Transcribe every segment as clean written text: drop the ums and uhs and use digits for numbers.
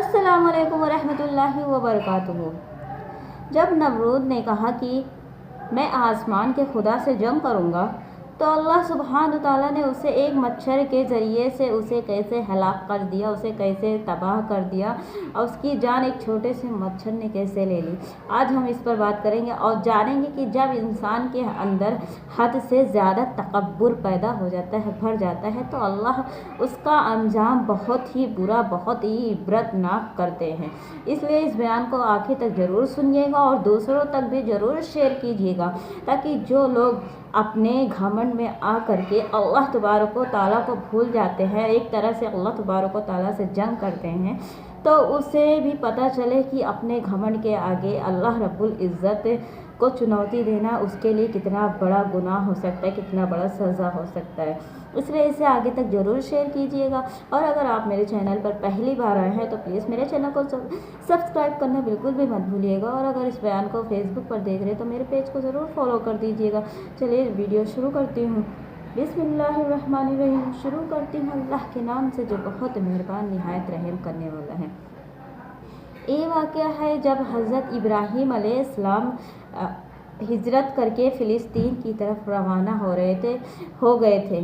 अस्सलाम वालेकुम वरहमतुल्लाहि वबरकातुहू। जब नमरूद ने कहा कि मैं आसमान के खुदा से जंग करूँगा, तो अल्लाह सुब्हान ताला ने उसे एक मच्छर के ज़रिए से उसे कैसे हलाक कर दिया, उसे कैसे तबाह कर दिया और उसकी जान एक छोटे से मच्छर ने कैसे ले ली। आज हम इस पर बात करेंगे और जानेंगे कि जब इंसान के अंदर हद से ज़्यादा तकब्बुर पैदा हो जाता है, भर जाता है, तो अल्लाह उसका अंजाम बहुत ही बुरा, बहुत ही इबरतनाक करते हैं। इसलिए इस बयान को आखिर तक ज़रूर सुनिएगा और दूसरों तक भी ज़रूर शेयर कीजिएगा, ताकि जो लोग अपने घमंड में आ करके अल्लाह तबारक व तआला को भूल जाते हैं, एक तरह से अल्लाह तबारक व तआला से जंग करते हैं, तो उसे भी पता चले कि अपने घमंड के आगे अल्लाह रब्बुल इज़्ज़त को चुनौती देना उसके लिए कितना बड़ा गुनाह हो सकता है, कितना बड़ा सज़ा हो सकता है। इसलिए इसे आगे तक ज़रूर शेयर कीजिएगा। और अगर आप मेरे चैनल पर पहली बार आए हैं तो प्लीज़ मेरे चैनल को सब्सक्राइब करना बिल्कुल भी मत भूलिएगा। और अगर इस बयान को फेसबुक पर देख रहे हैं तो मेरे पेज को ज़रूर फॉलो कर दीजिएगा। चलिए वीडियो शुरू करती हूँ। बिस्मिल्लाहिर्रहमानिर्रहीम। शुरू करती हूँ अल्लाह के नाम से जो बहुत मेहरबान निहायत रहम करने वाला है। ये वाक़या है जब हज़रत इब्राहीम अलैहिस्सलाम हिजरत करके फ़िलिस्तीन की तरफ रवाना हो गए थे।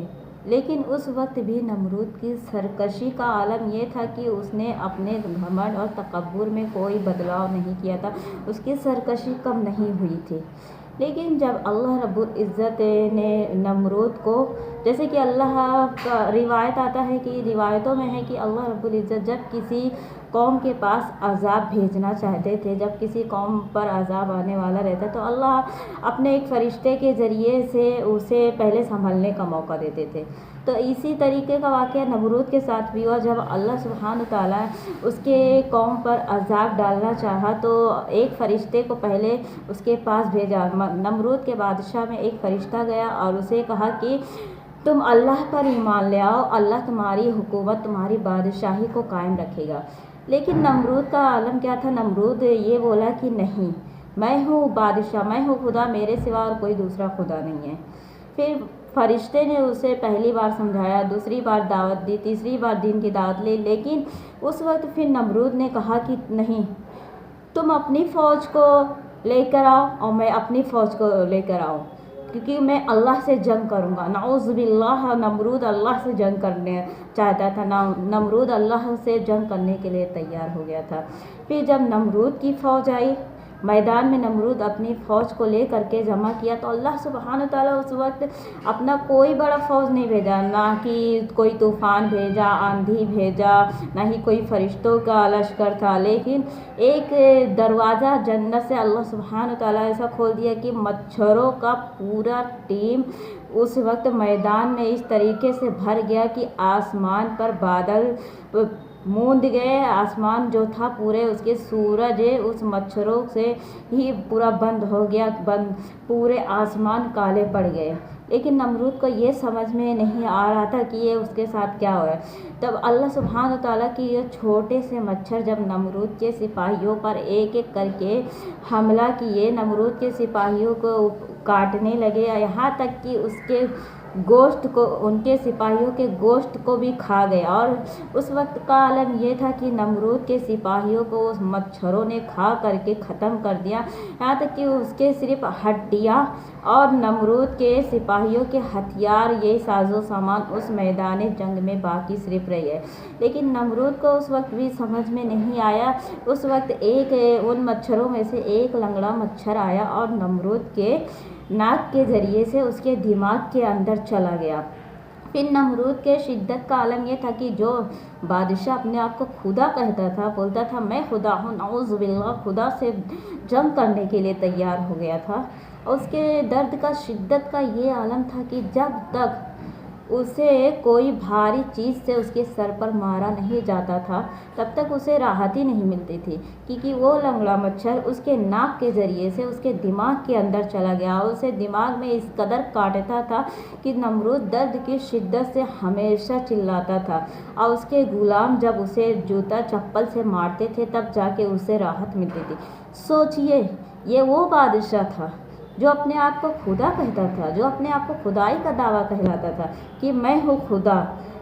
लेकिन उस वक्त भी नमरूद की सरकशी का आलम यह था कि उसने अपने घमंड और तकब्बुर में कोई बदलाव नहीं किया था, उसकी सरकशी कम नहीं हुई थी। लेकिन जब अल्लाह रब्बुल इज़्ज़त ने नमरूद को, जैसे कि अल्लाह का रिवायत आता है कि रिवायतों में है कि अल्लाह रब्बुल इज़्ज़त जब किसी कौम के पास अज़ाब भेजना चाहते थे, जब किसी कौम पर अज़ाब आने वाला रहता तो अल्लाह अपने एक फ़रिश्ते के ज़रिए से उसे पहले संभलने का मौका देते थे। तो इसी तरीके का वाक़या नमरूद के साथ भी हुआ। जब अल्लाह सुब्हान ताला उसके कौम पर अज़ाब डालना चाहा तो एक फ़रिश्ते को पहले उसके पास भेजा। नमरूद के बादशाह में एक फ़रिश्ता गया और उसे कहा कि तुम अल्लाह पर ईमान ले आओ, अल्लाह तुम्हारी हुकूमत, तुम्हारी बादशाही को कायम रखेगा। लेकिन नमरूद का आलम क्या था? नमरूद ये बोला कि नहीं, मैं हूँ बादशाह, मैं हूँ खुदा, मेरे सिवा और कोई दूसरा खुदा नहीं है। फिर फरिश्ते ने उसे पहली बार समझाया, दूसरी बार दावत दी, तीसरी बार दीन की दावत ली, लेकिन उस वक्त फिर नमरूद ने कहा कि नहीं, तुम अपनी फ़ौज को लेकर आओ और मैं अपनी फ़ौज को लेकर आऊँ, क्योंकि मैं अल्लाह से जंग करूँगा। नाउज़ बिल्लाह, नमरूद अल्लाह से जंग करने चाहता था। नमरूद अल्लाह से जंग करने के लिए तैयार हो गया था। फिर जब नमरूद की फ़ौज आई मैदान में, नमरूद अपनी फ़ौज को ले करके जमा किया, तो अल्लाह सुब्हान ताला उस वक्त अपना कोई बड़ा फ़ौज नहीं भेजा, ना कि कोई तूफ़ान भेजा, आंधी भेजा, ना ही कोई फ़रिश्तों का लश्कर था। लेकिन एक दरवाज़ा जन्नत से अल्लाह सुब्हान ताला ऐसा खोल दिया कि मच्छरों का पूरा टीम उस वक्त मैदान में इस तरीके से भर गया कि आसमान पर बादल मूंद गए। आसमान जो था पूरे उसके सूरज उस मच्छरों से ही पूरा बंद हो गया, पूरे आसमान काले पड़ गए। लेकिन नमरूद को ये समझ में नहीं आ रहा था कि ये उसके साथ क्या हो रहा है। तब अल्लाह सुब्हान ताला की ये छोटे से मच्छर जब नमरूद के सिपाहियों पर एक एक करके हमला किए, नमरूद के सिपाहियों को काटने लगे, यहाँ तक कि उसके गोश्त को, उनके सिपाहियों के गोश्त को भी खा गया। और उस वक्त का आलम यह था कि नमरूद के सिपाहियों को उस मच्छरों ने खा करके ख़त्म कर दिया, यहाँ तक कि उसके सिर्फ हड्डियाँ और नमरूद के सिपाहियों के हथियार, ये साजो सामान उस मैदान जंग में बाकी सिर्फ रही है। लेकिन नमरूद को उस वक्त भी समझ में नहीं आया। उस वक्त एक उन मच्छरों में से एक लंगड़ा मच्छर आया और नमरूद के नाक के ज़रिए से उसके दिमाग के अंदर चला गया। फिर नमरूद के शिद्दत का आलम यह था कि जो बादशाह अपने आप को खुदा कहता था, बोलता था मैं खुदा हूँ, नाउज़ बिल्लाह, खुदा से जंग करने के लिए तैयार हो गया था। उसके दर्द का, शिद्दत का ये आलम था कि जब तक उसे कोई भारी चीज़ से उसके सर पर मारा नहीं जाता था तब तक उसे राहत ही नहीं मिलती थी, क्योंकि वो लंगड़ा मच्छर उसके नाक के ज़रिए से उसके दिमाग के अंदर चला गया। उसे दिमाग में इस कदर काटता था कि नमरूद दर्द की शिद्दत से हमेशा चिल्लाता था और उसके गुलाम जब उसे जूता चप्पल से मारते थे तब जाके उसे राहत मिलती थी। सोचिए, ये वो बादशाह था जो अपने आप को खुदा कहता था, जो अपने आप को खुदाई का दावा कहलाता था कि मैं हूँ खुदा।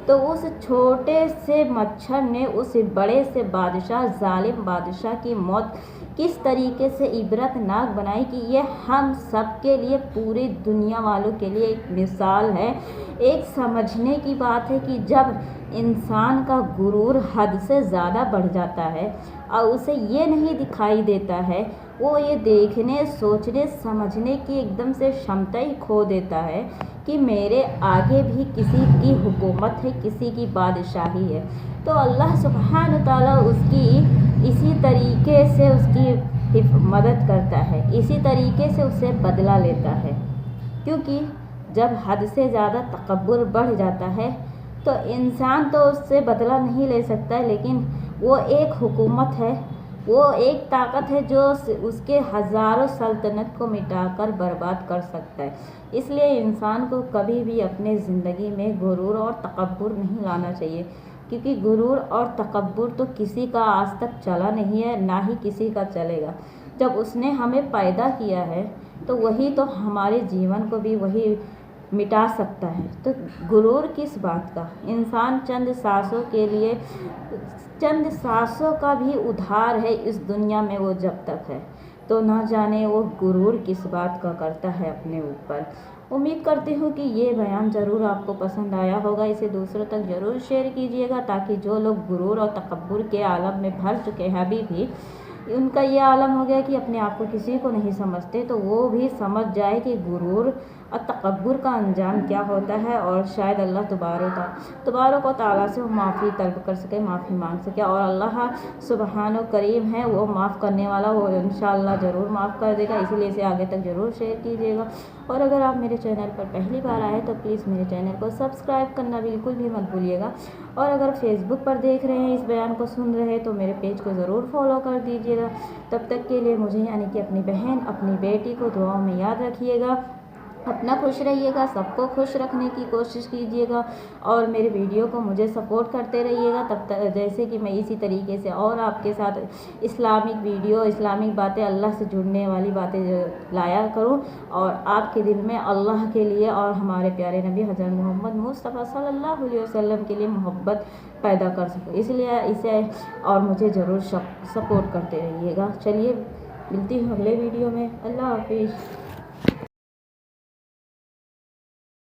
تو اس چھوٹے سے مچھر نے اس بڑے سے بادشاہ، ظالم بادشاہ کی موت کس طریقے سے عبرت ناک بنائی کہ یہ ہم سب کے لیے، پوری دنیا والوں کے لیے ایک مثال ہے، ایک سمجھنے کی بات ہے کہ جب انسان کا غرور حد سے زیادہ بڑھ جاتا ہے اور اسے یہ نہیں دکھائی دیتا ہے، وہ یہ دیکھنے، سوچنے، سمجھنے کی ایک دم سے شمتا ہی کھو دیتا ہے کہ میرے آگے بھی کسی کی حکومت ہے، کسی کی بادشاہی ہے، تو اللہ سبحانہ تعالیٰ اس کی اسی طریقے سے اس کی مدد کرتا ہے، اسی طریقے سے اسے بدلہ لیتا ہے، کیونکہ جب حد سے زیادہ تکبر بڑھ جاتا ہے تو انسان تو اس سے بدلہ نہیں لے سکتا ہے، لیکن وہ ایک حکومت ہے، وہ ایک طاقت ہے جو اس کے ہزاروں سلطنت کو مٹا کر برباد کر سکتا ہے۔ اس لیے انسان کو کبھی بھی اپنے زندگی میں غرور اور تکبر نہیں لانا چاہیے، کیونکہ غرور اور تکبر تو کسی کا آج تک چلا نہیں ہے، نہ ہی کسی کا چلے گا۔ جب اس نے ہمیں پیدا کیا ہے تو وہی تو ہمارے جیون کو بھی وہی مٹا سکتا ہے، تو غرور کس بات کا؟ انسان چند سانسوں کے لیے، چند سانسوں کا بھی ادھار ہے اس دنیا میں، وہ جب تک ہے تو نہ جانے وہ غرور کس بات کا کرتا ہے اپنے اوپر۔ امید کرتی ہوں کہ یہ بیان ضرور آپ کو پسند آیا ہوگا، اسے دوسروں تک ضرور شیئر کیجیے گا تاکہ جو لوگ غرور اور تکبر کے عالم میں بھر چکے ہیں ابھی بھی، ان کا یہ عالم ہو گیا کہ اپنے آپ کو کسی کو نہیں سمجھتے، تو وہ بھی سمجھ جائے کہ غرور اور تکبر کا انجام کیا ہوتا ہے، اور شاید اللہ تبارک و تعالیٰ سے وہ معافی طلب کر سکے، معافی مانگ سکے، اور اللہ سبحانہ کریم ہے، وہ معاف کرنے والا، وہ انشاءاللہ ضرور معاف کر دے گا، اسی لیے اسے آگے تک ضرور شیئر کیجیے گا۔ اور اگر آپ میرے چینل پر پہلی بار آئے تو پلیز میرے چینل کو سبسکرائب کرنا بالکل بھی مت بھولیے گا، اور اگر فیس بک پر دیکھ رہے ہیں، اس بیان کو سن رہے ہیں، تو میرے پیج کو ضرور فالو کر دیجیے گا۔ تب تک کے لیے مجھے یعنی کہ اپنی بہن، اپنی بیٹی کو دعاؤں میں یاد رکھیے گا، اپنا خوش رہیے گا، سب کو خوش رکھنے کی کوشش کیجیے گا، اور میرے ویڈیو کو مجھے سپورٹ کرتے رہیے گا، تب تک جیسے کہ میں اسی طریقے سے اور آپ کے ساتھ اسلامک ویڈیو، اسلامک باتیں، اللہ سے جڑنے والی باتیں لایا کروں، اور آپ کے دل میں اللہ کے لیے اور ہمارے پیارے نبی حضرت محمد مصطفیٰ صلی اللہ علیہ وسلم کے لیے محبت پیدا کر سکوں، اس لیے اسے اور مجھے ضرور سپورٹ کرتے رہیے گا۔ چلیے ملتی ہوں اگلے ویڈیو میں، اللہ حافظ۔